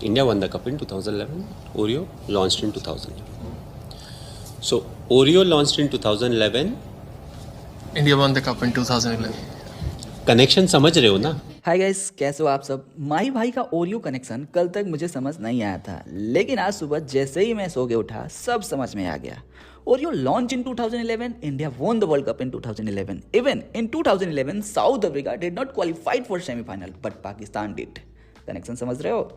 India won the cup in 2011. Oreo launched in 2011. So Oreo launched in 2011. India one the cup in 2011. Connection समझ रहे हो ना? Hi guys, कैसे हो आप सब। माही भाई का ओरियो कनेक्शन कल तक मुझे समझ नहीं आया था, लेकिन आज सुबह जैसे ही मैं सो के उठा सब समझ में आ गया। Oreo launch in 2011, India won the World Cup in 2011. Even in 2011, South Africa did not qualify for semi-final, but Pakistan did. Connection समझ रहे हो?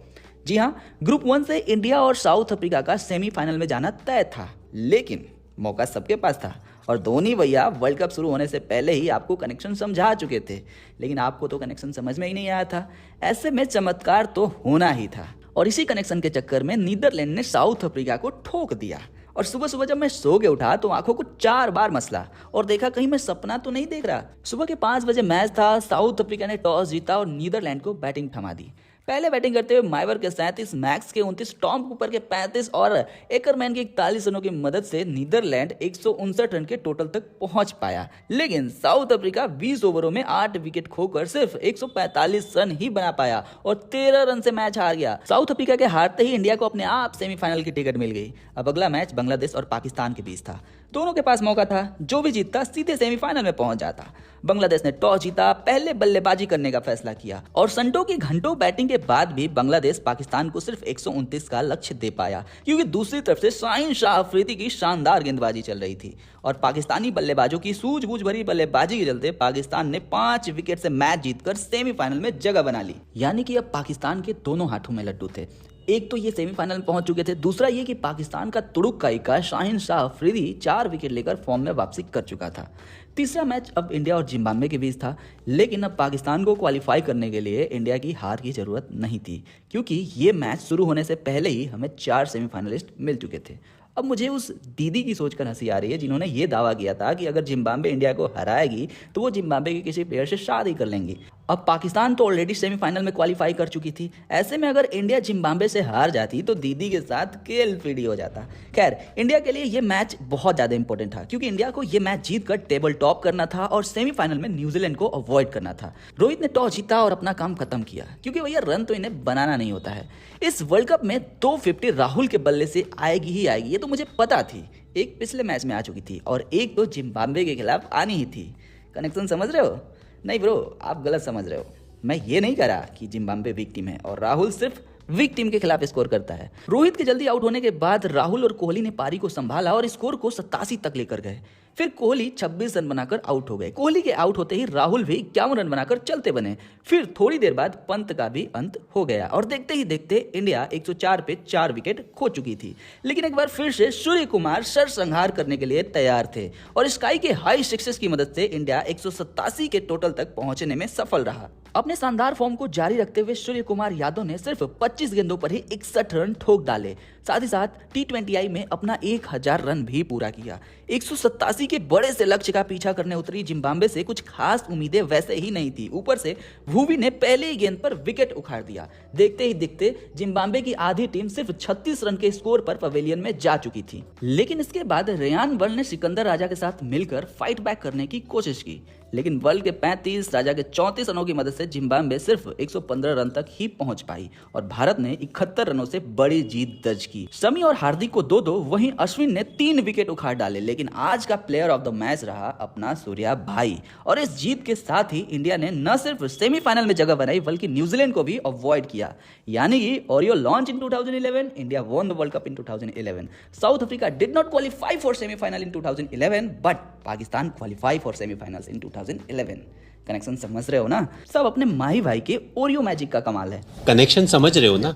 जी हाँ, ग्रुप 1 से इंडिया और साउथ अफ्रीका का सेमीफाइनल में जाना तय था, लेकिन मौका सबके पास था और धोनी भैया वर्ल्ड कप शुरू होने से पहले ही आपको कनेक्शन समझा चुके थे, लेकिन आपको तो कनेक्शन समझ में ही नहीं आया था। ऐसे में चमत्कार तो होना ही था और इसी कनेक्शन के चक्कर में नीदरलैंड ने साउथ अफ्रीका को ठोक दिया। और सुबह सुबह जब मैं सो के उठा तो आंखों को 4 बार मसला और देखा कहीं मैं सपना तो नहीं देख रहा। सुबह के 5 बजे मैच था। साउथ अफ्रीका ने टॉस जीता और नीदरलैंड को बैटिंग थमा दी। पहले बैटिंग करते हुए माइवर के 37, मैक्स के 29, टॉम कूपर के 35 और एकरमैन के 41 रनों की मदद से नीदरलैंड 159 रन के टोटल तक पहुंच पाया। लेकिन साउथ अफ्रीका 20 ओवरों में 8 विकेट खोकर सिर्फ 145 रन ही बना पाया और 13 रन से मैच हार गया। साउथ अफ्रीका के हारते ही इंडिया को अपने आप सेमीफाइनल की टिकट मिल गई। अब अगला मैच बांग्लादेश और पाकिस्तान के बीच था। दोनों के पास मौका था, जो भी जीतता सीधे सेमीफाइनल में पहुंच जाता। बांग्लादेश ने टॉस जीता, पहले बल्लेबाजी करने का फैसला किया और संडो की घंटों बैटिंग के बाद भी बांग्लादेश पाकिस्तान को सिर्फ 129 का लक्ष्य दे पाया, क्योंकि दूसरी तरफ से शाहीन शाह अफरीदी की शानदार गेंदबाजी चल रही थी और पाकिस्तानी बल्लेबाजों की सूझबूझ भरी बल्लेबाजी के चलते पाकिस्तान ने 5 विकेट से मैच जीतकर सेमीफाइनल में जगह बना ली। यानी कि अब पाकिस्तान के दोनों हाथों में लड्डू थे। एक तो ये सेमीफाइनल में पहुंच चुके थे, दूसरा ये कि पाकिस्तान का तुड़ुक का इक्का शाहीन शाह अफरीदी 4 विकेट लेकर फॉर्म में वापसी कर चुका था। तीसरा मैच अब इंडिया और जिम्बाब्वे के बीच था, लेकिन अब पाकिस्तान को क्वालिफाई करने के लिए इंडिया की हार की जरूरत नहीं थी, क्योंकि ये मैच शुरू होने से पहले ही हमें 4 सेमीफाइनलिस्ट मिल चुके थे। अब मुझे उस दीदी की सोचकर हंसी आ रही है जिन्होंने ये दावा किया था कि अगर जिम्बाब्वे इंडिया को हराएगी तो वो जिम्बाब्वे के किसी प्लेयर से शादी कर लेंगी। अब पाकिस्तान तो ऑलरेडी सेमीफाइनल में क्वालिफाई कर चुकी थी। ऐसे में अगर इंडिया जिम्बाब्वे से हार जाती तो दीदी के साथ केएलपीडी हो जाता। खैर, इंडिया के लिए ये मैच बहुत ज़्यादा इंपॉर्टेंट था, क्योंकि इंडिया को ये मैच जीतकर टेबल टॉप करना था और सेमीफाइनल में न्यूजीलैंड को अवॉइड करना था। रोहित ने टॉस जीता और अपना काम खत्म किया, क्योंकि भैया रन तो इन्हें बनाना नहीं होता है। इस वर्ल्ड कप में 250 राहुल के बल्ले से आएगी ही आएगी, ये तो मुझे पता थी। एक पिछले मैच में आ चुकी थी और एक तो जिम्बाब्वे के खिलाफ आनी ही थी। कनेक्शन समझ रहे हो? नहीं ब्रो, आप गलत समझ रहे हो। मैं ये नहीं कह रहा कि जिम्बाब्वे वीक टीम है और राहुल सिर्फ वीक टीम के खिलाफ स्कोर करता है। रोहित के जल्दी आउट होने के बाद राहुल और कोहली ने पारी को संभाला और स्कोर को 87 तक लेकर गए। फिर कोहली 26 रन बनाकर आउट हो गए। कोहली के आउट होते ही राहुल भी 51 रन बनाकर चलते बने। फिर थोड़ी देर बाद पंत का भी अंत हो गया और देखते ही देखते इंडिया 104 पे 4 विकेट खो चुकी थी। लेकिन एक बार फिर से सूर्य कुमार सरसंहार करने के लिए तैयार थे और स्काई के हाई सिक्सेस की मदद से इंडिया 187 के टोटल तक पहुंचने में सफल रहा। अपने शानदार फॉर्म को जारी रखते हुए सूर्य कुमार यादव ने सिर्फ 25 गेंदों पर ही 61 रन ठोक डाले। साथ ही साथ T20I में अपना 1000 रन भी पूरा किया। 187 के बड़े से लक्ष्य का पीछा करने उतरी जिम्बाब्वे से कुछ खास उम्मीदें वैसे ही नहीं थी। ऊपर से भुवी ने पहले ही गेंद पर विकेट उखाड़ दिया। देखते ही देखते जिम्बाब्वे की आधी टीम सिर्फ 36 रन के स्कोर पर पवेलियन में जा चुकी थी। लेकिन इसके बाद रेयान वर्ल्ड ने सिकंदर राजा के साथ मिलकर फाइट बैक करने की कोशिश की, लेकिन वर्ल्ड के 35, राजा के 34 रनों की मदद से जिम्बाब्वे सिर्फ 115 रन तक ही पहुंच पाई और भारत ने 71 रनों से बड़ी जीत दर्ज की। शमी और हार्दिक को 2-2, वहीं अश्विन ने 3 विकेट उखाड़ डाले। लेकिन आज का प्लेयर ऑफ द मैच रहा अपना सूर्या भाई और इस जीत के साथ ही इंडिया ने न सिर्फ सेमीफाइनल में जगह बनाई बल्कि न्यूजीलैंड को भी अवॉइड किया। यानी कि Oreo launch in 2011, India won the World Cup in 2011. South Africa did not qualify for semi-final in 2011, but Pakistan qualified for semi-finals in 2011. Connection समझ रहे हो ना? सब अपने माही भाई के ओरियो मैजिक का कमाल है। कनेक्शन समझ रहे हो ना?